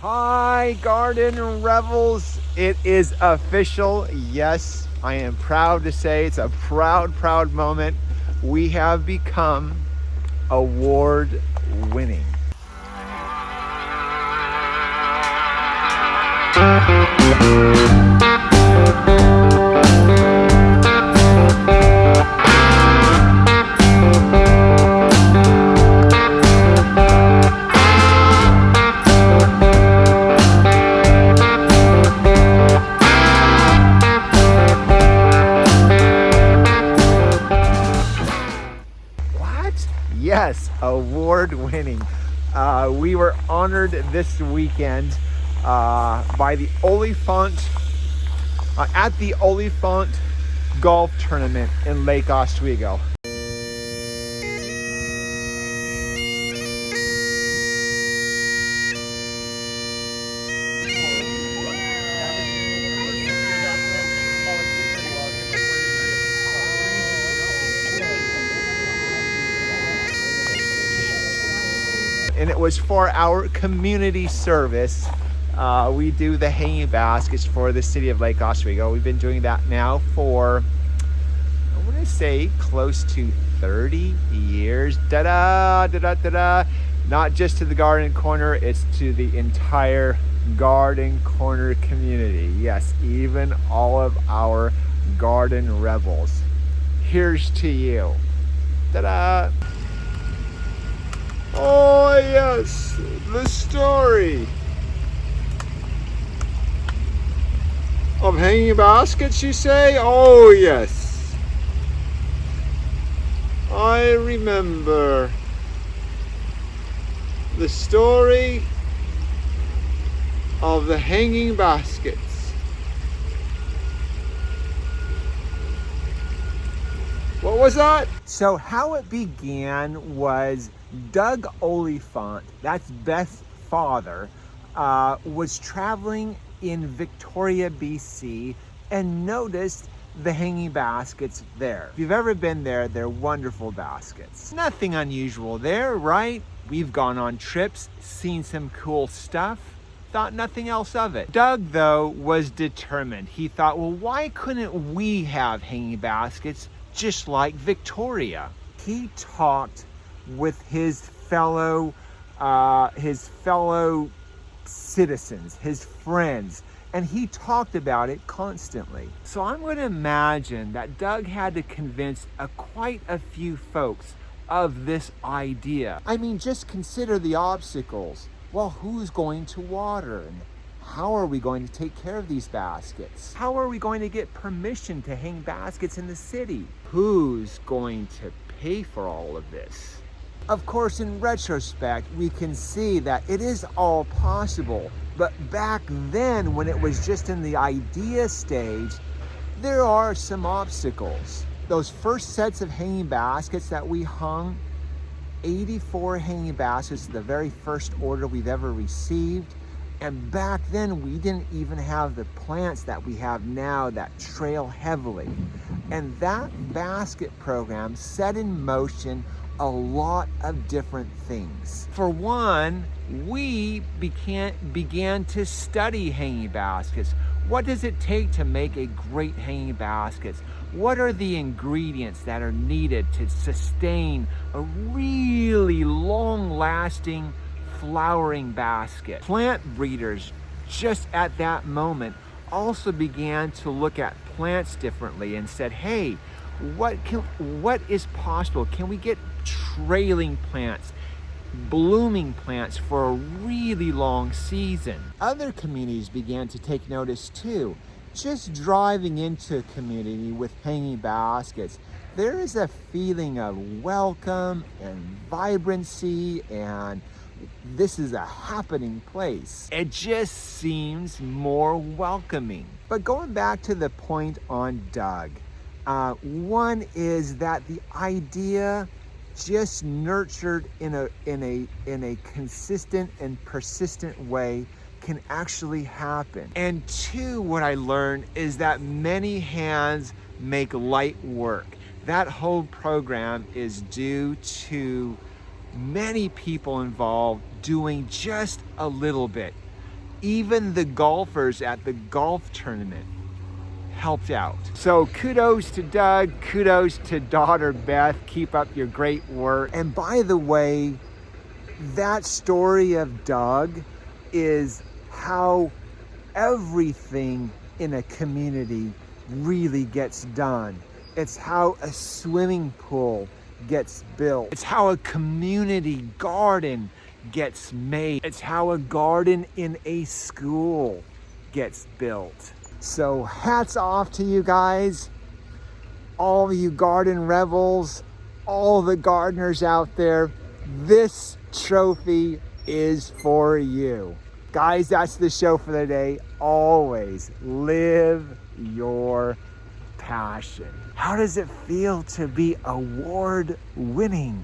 Hi, Garden Rebels. It is official. Yes, I am proud to say it's a proud moment. We have become award winning. Yes, award winning. We were honored this weekend by the Oliphant at the Oliphant golf tournament in Lake Oswego. And it was for our community service. We do the hanging baskets for the city of Lake Oswego. We've been doing that now for, I want to say, close to 30 years. Da-da, da-da, da-da. Not just to the Garden Corner, it's to the entire Garden Corner community. Yes, even all of our Garden Rebels. Here's to you. Ta-da! Oh yes, the story of hanging baskets, you say? Oh yes, I remember the story of the hanging baskets. What was that? So how it began was Doug Oliphant, that's Beth's father, was traveling in Victoria, BC, and noticed the hanging baskets there. If you've ever been there, they're wonderful baskets. Nothing unusual there, right? We've gone on trips, seen some cool stuff, thought nothing else of it. Doug, though, was determined. He thought, well, why couldn't we have hanging baskets just like Victoria? He talked with his fellow citizens, his friends, and he talked about it constantly. So I'm going to imagine that Doug had to convince quite a few folks of this idea. I mean, just consider the obstacles. Well, who's going to water? And how are we going to take care of these baskets? How are we going to get permission to hang baskets in the city? Who's going to pay for all of this? Of course, in retrospect, we can see that it is all possible. But back then, when it was just in the idea stage, there are some obstacles. Those first sets of hanging baskets that we hung, 84 hanging baskets, the very first order we've ever received. And back then, we didn't even have the plants that we have now that trail heavily. And that basket program set in motion a lot of different things. For one, we began to study hanging baskets. What does it take to make a great hanging basket? What are the ingredients that are needed to sustain a really long-lasting flowering basket? Plant breeders just at that moment also began to look at plants differently and said, hey, what is possible? Can we get trailing plants, blooming plants for a really long season? Other communities began to take notice too. Just driving into a community with hanging baskets, there is a feeling of welcome and vibrancy, and this is a happening place. It just seems more welcoming. But going back to the point on Doug, one is that the idea just nurtured in a consistent and persistent way can actually happen. And two, what I learned is that many hands make light work. That whole program is due to many people involved doing just a little bit. Even the golfers at the golf tournament helped out. So kudos to Doug, kudos to daughter Beth. Keep up your great work. And by the way, that story of Doug is how everything in a community really gets done. It's how a swimming pool gets built. It's how a community garden gets made. It's how a garden in a school gets built. So hats off to you guys, all of you garden rebels, all the gardeners out there. This trophy is for you. Guys, that's the show for the day. Always live your passion. How does it feel to be award winning?